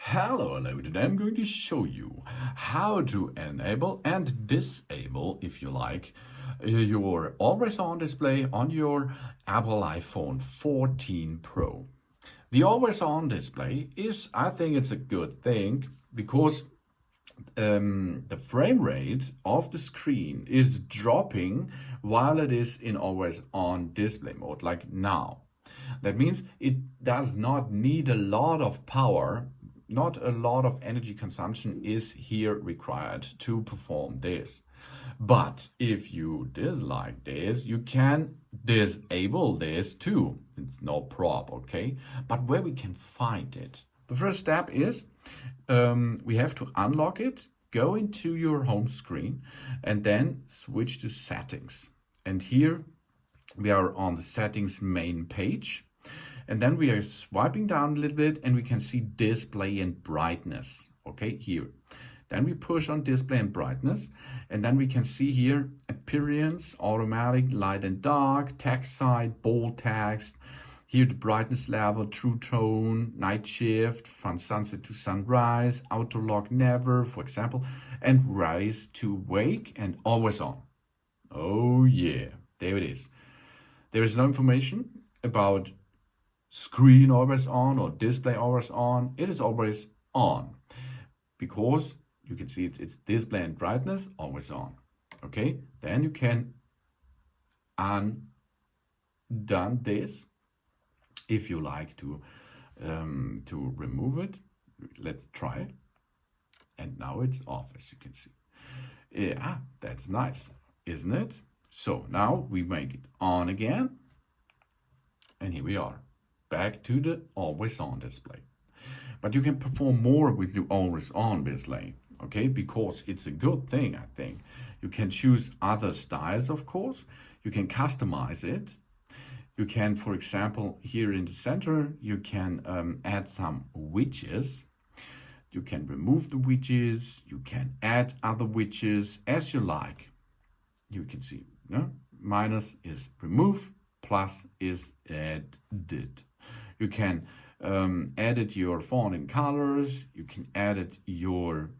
Hello, today I'm going to show you how to enable and disable, if you like, your always-on display on your Apple iPhone 14 Pro. The always-on display I think it's a good thing because the frame rate of the screen is dropping while it is in always-on display mode, like now. That means it does not need a lot of power. Not a lot of energy consumption is here required to perform this. But if you dislike this, you can disable this too. It's no problem, okay? But where we can find it? The first step is we have to unlock it, go into your home screen, and then switch to settings. And here we are on the settings main page. And then we are swiping down a little bit and we can see display and brightness. Okay, here. Then we push on display and brightness. And then we can see here appearance, automatic, light and dark, text side, bold text. Here the brightness level, true tone, night shift, from sunset to sunrise, auto lock never, for example, and rise to wake and always on. Oh yeah, there it is. There is no information about screen always on or display always on. It is always on because you can see it's display and brightness always on. Okay, then you can undone this if you like to remove it. Let's try it. And now it's off, as you can see. Yeah, that's nice, isn't it? So now we make it on again, and here we are. Back to the always-on display. But you can perform more with the always-on display, okay? Because it's a good thing, I think. You can choose other styles, of course. You can customize it. You can, for example, here in the center, you can add some widgets. You can remove the widgets. You can add other widgets as you like. You can see, minus is remove, plus is added. You can edit your font and colors. You can edit your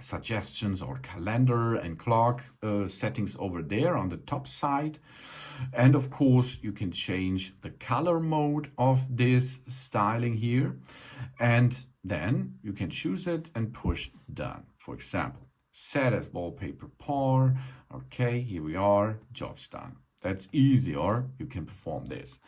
suggestions or calendar and clock settings over there on the top side. And of course, you can change the color mode of this styling here. And then you can choose it and push done. For example, set as wallpaper par. Okay, here we are, job's done. That's easy, or you can perform this.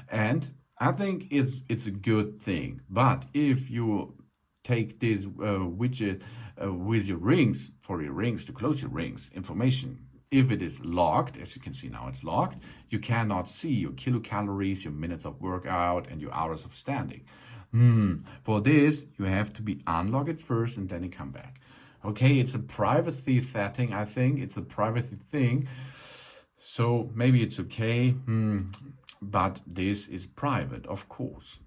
And I think it's a good thing. But if you take this widget with your rings, for your rings, to close your rings, information, if it is locked, as you can see now it's locked, you cannot see your kilocalories, your minutes of workout, and your hours of standing. For this, you have to be unlock it first and then you come back. Okay, it's a privacy setting, I think. It's a privacy thing. So maybe it's okay, but this is private, of course.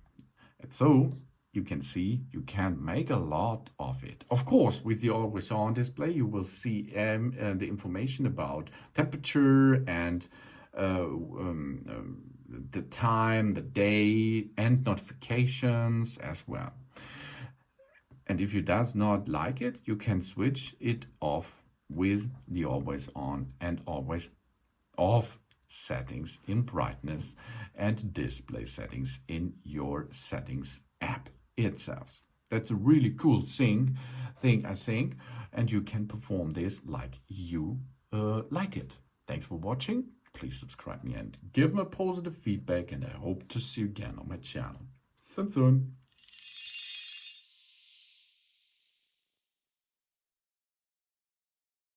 And so you can see you can make a lot of it. Of course, with the always on display, you will see the information about temperature and the time, the day, and notifications as well. And if you does not like it, you can switch it off with the always on and always off settings in brightness and display settings in your settings app itself. That's a really cool thing I think, and you can perform this like you like it. Thanks for watching. Please subscribe me and give me positive feedback, and I hope to see you again on my channel. See you soon.